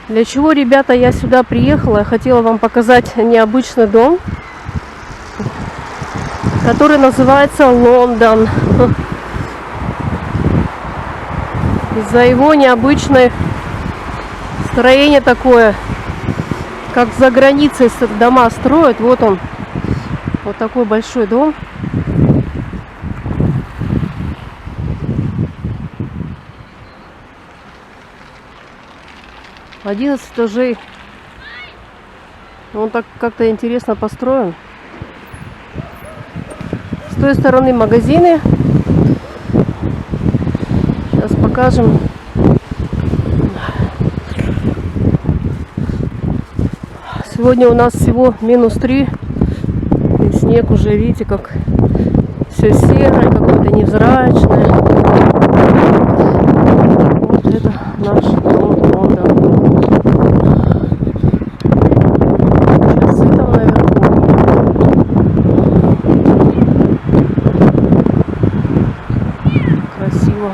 Для чего, ребята, я сюда приехала? Я хотела вам показать необычный дом, который называется Лондон. Из-за его необычное строение такое, как за границей дома строят. Вот он, вот такой большой дом. — 11 этажей. Он так как-то интересно построен. С той стороны магазины. Сейчас покажем. Сегодня у нас всего -3. И снег уже, видите, как все серое, какое-то невзрачное. Вот это наш дом Лондон. Часы там наверху. Красиво.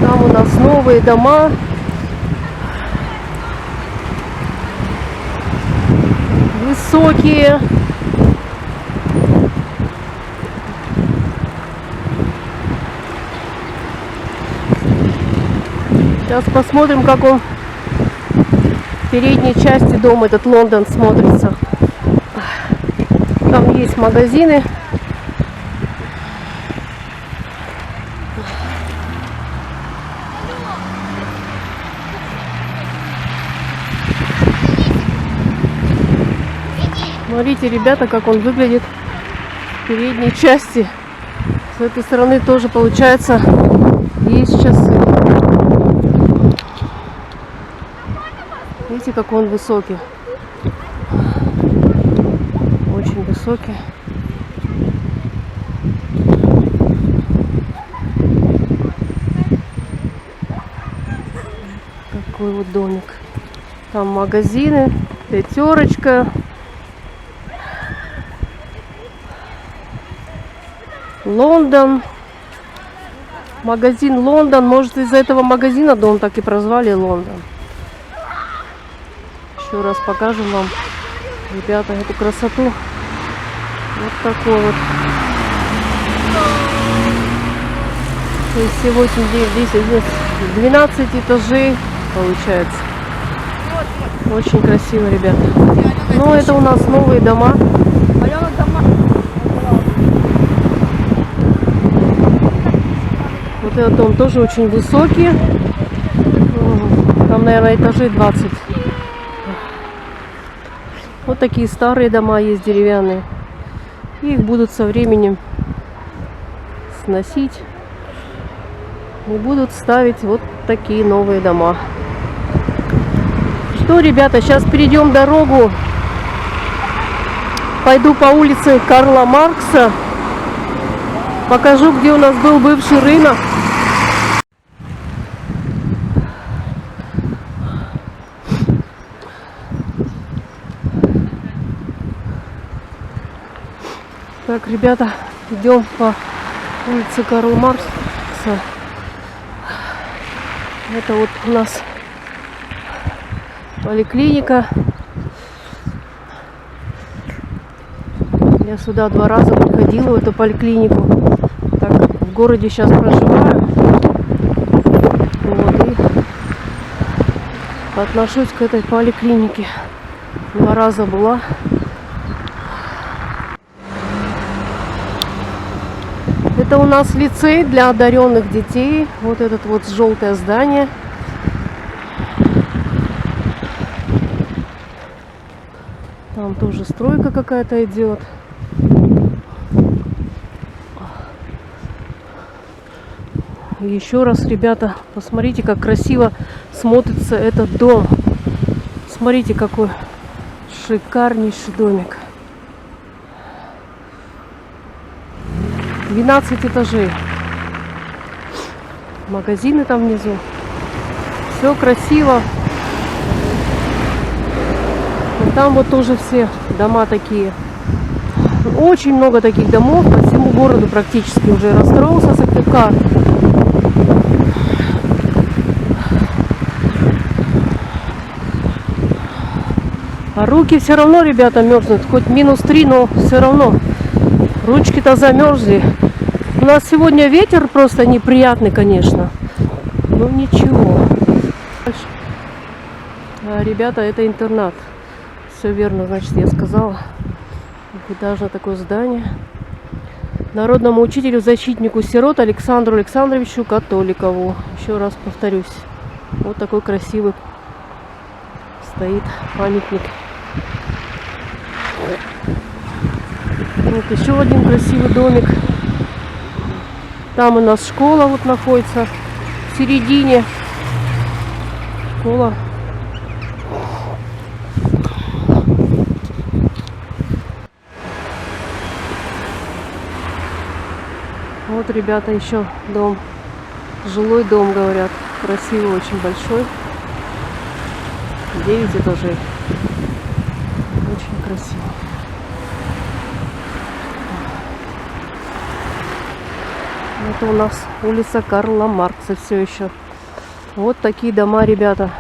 Там у нас новые дома. Высокие. Сейчас посмотрим, как он в передней части дома, этот Лондон, смотрится. Там есть магазины. Смотрите, ребята, как он выглядит в передней части. С этой стороны тоже, получается, есть часы. Видите, как он высокий. Очень высокий. Такой вот домик. Там магазины, пятерочка. Лондон. Магазин Лондон. Может, из-за этого магазина дом так и прозвали Лондон. Еще раз покажем вам, ребята, эту красоту. Вот такой вот. То есть все 8, 9, 10, 11, 12 этажей получается. Очень красиво, ребята. Но это у нас новые дома. Вот этот дом тоже очень высокий. Там, наверное, этажей 20. Вот такие старые дома есть, деревянные. Их будут со временем сносить. И будут ставить вот такие новые дома. Что, ребята, сейчас перейдем дорогу. Пойду по улице Карла Маркса. Покажу, где у нас был бывший рынок. Так, ребята, идем по улице Карла Маркса. Это вот у нас поликлиника. Я сюда 2 раза приходила, в эту поликлинику. Так, в городе сейчас проживаю. Вот, и отношусь к этой поликлинике. 2 раза была. Это у нас лицей для одаренных детей. Вот этот вот желтое здание. Там тоже стройка какая-то идет. Еще раз, ребята, посмотрите, как красиво смотрится этот дом. Смотрите, какой шикарнейший домик. 12 этажей. Магазины там внизу. Все красиво. И там вот тоже все дома такие. Очень много таких домов. По всему городу практически уже расстроился Сыктывкар. А руки все равно, ребята, мерзнут. Хоть -3, но все равно. Ручки-то замерзли. У нас сегодня ветер просто неприятный, конечно. Но ничего. А, ребята, это интернат. Все верно, значит, я сказала. Двухэтажное такое здание. Народному учителю, защитнику сирот Александру Александровичу Католикову. Еще раз повторюсь. Вот такой красивый стоит памятник. Вот еще один красивый домик. Там у нас школа вот находится в середине. Школа. Вот, ребята, еще дом. Жилой дом, говорят. Красивый, очень большой. 9 этажей. Очень красиво. Это у нас улица Карла Маркса все еще. Вот такие дома, ребята.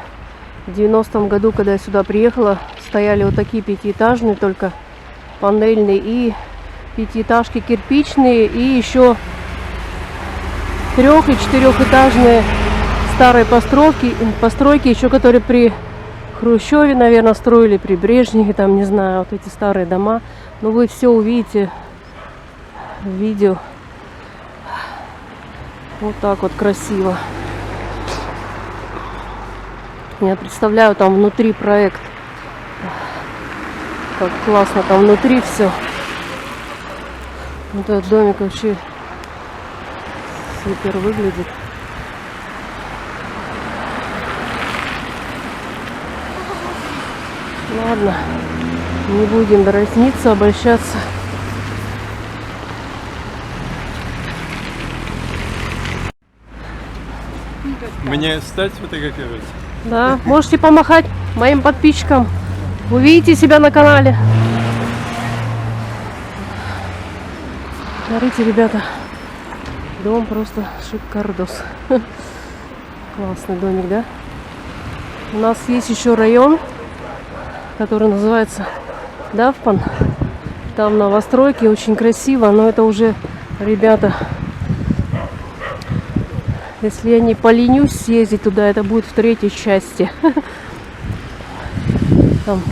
В 90-м году, когда я сюда приехала, стояли вот такие пятиэтажные, только панельные, и пятиэтажки кирпичные, и еще 3- и 4-этажные старые постройки, еще которые при Хрущеве, наверное, строили, при Брежневе, там, не знаю, вот эти старые дома. Но вы все увидите в видео. Вот так вот красиво. Я представляю, там внутри проект. Как классно там внутри все. Вот этот домик вообще супер выглядит. Ладно, не будем дразниться, обольщаться. Мне стать фотографировать? Да, можете помахать моим подписчикам. Увидите себя на канале. Смотрите, ребята, дом просто шикардос. Классный домик, да? У нас есть еще район, который называется Давпан. Там новостройки, очень красиво, но это уже, ребята, если я не поленюсь съездить туда, это будет в 3-й части. Там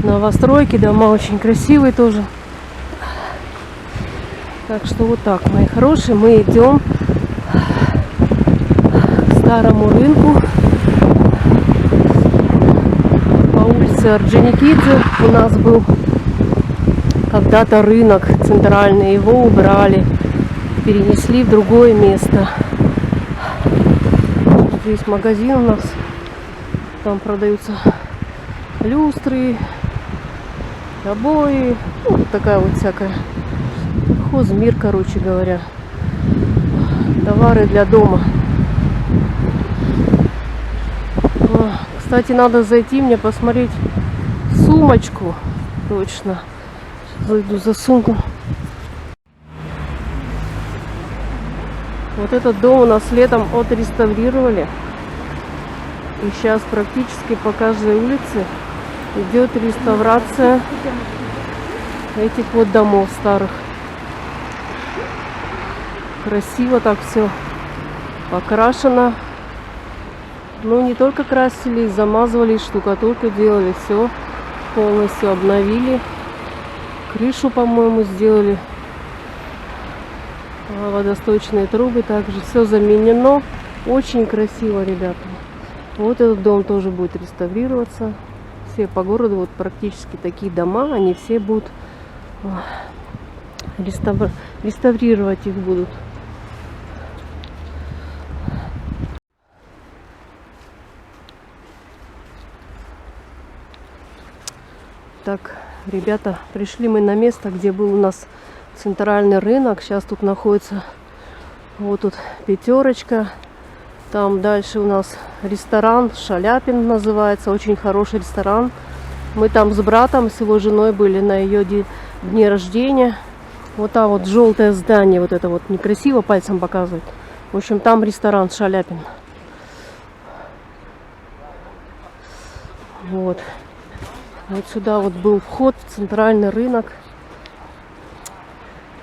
новостройки, дома очень красивые тоже. Так что вот так, мои хорошие, мы идем к старому рынку по улице Орджоникидзе. У нас был когда-то рынок центральный, его убрали, перенесли в другое место. Здесь магазин у нас, там продаются люстры, обои, ну, вот такая вот всякая хозмир, короче говоря, товары для дома. Кстати, надо зайти мне посмотреть сумочку, точно. Сейчас зайду за сумку. Вот этот дом у нас летом отреставрировали. И сейчас практически по каждой улице идет реставрация этих вот домов старых. Красиво так все покрашено. Ну, не только красили, замазывали, штукатурку делали. Все полностью обновили. Крышу, по-моему, сделали. Водосточные трубы также. Все заменено. Очень красиво, ребята. Вот этот дом тоже будет реставрироваться. Все по городу вот практически такие дома. Они все будут реставрировать их будут. Так, ребята, пришли мы на место, где был у нас центральный рынок. Сейчас тут находится вот тут пятерочка. Там дальше у нас ресторан Шаляпин называется. Очень хороший ресторан. Мы там с братом, с его женой были на ее дне рождения. Вот там вот желтое здание, вот это вот некрасиво пальцем показывать. В общем, там ресторан Шаляпин. Вот. Вот сюда вот был вход в центральный рынок.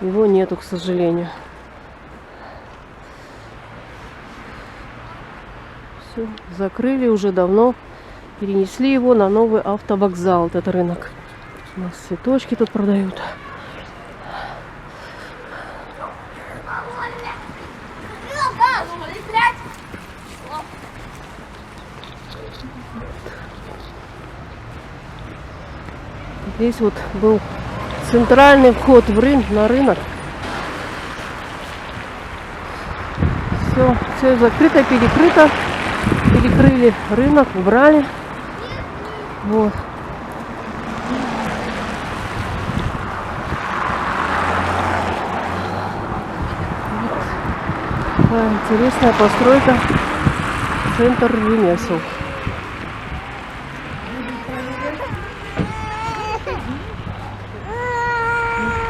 Его нету, к сожалению. Все, закрыли уже давно. Перенесли его на новый автовокзал, вот этот рынок. У нас цветочки тут продают. Здесь вот был центральный вход на рынок. Все закрыто, перекрыто. Перекрыли рынок, убрали. Вот. Такая интересная постройка. Центр ремесел.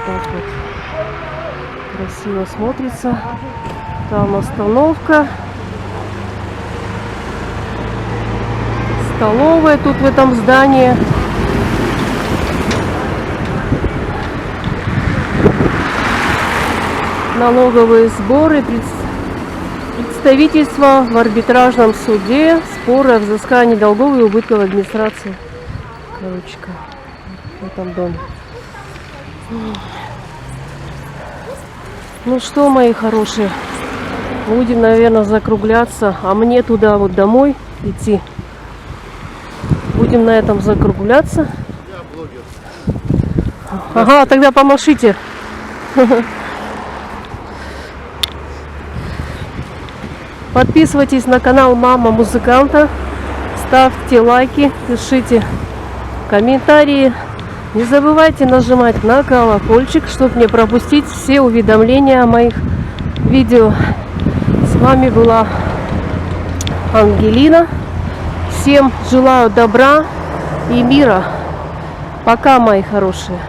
Так вот. Красиво смотрится. Там остановка. Столовая тут в этом здании. Налоговые сборы, представительство в арбитражном суде, споры о взыскании долгов и убытков администрации. Корочка, в этом доме. Ну что, мои хорошие, будем, наверное, закругляться, а мне туда вот домой идти. Будем на этом закругляться. Я блогер. Ага, тогда помашите. Подписывайтесь на канал Мама Музыканта. Ставьте лайки, пишите комментарии. Не забывайте нажимать на колокольчик, чтобы не пропустить все уведомления о моих видео. С вами была Ангелина. Всем желаю добра и мира. Пока, мои хорошие.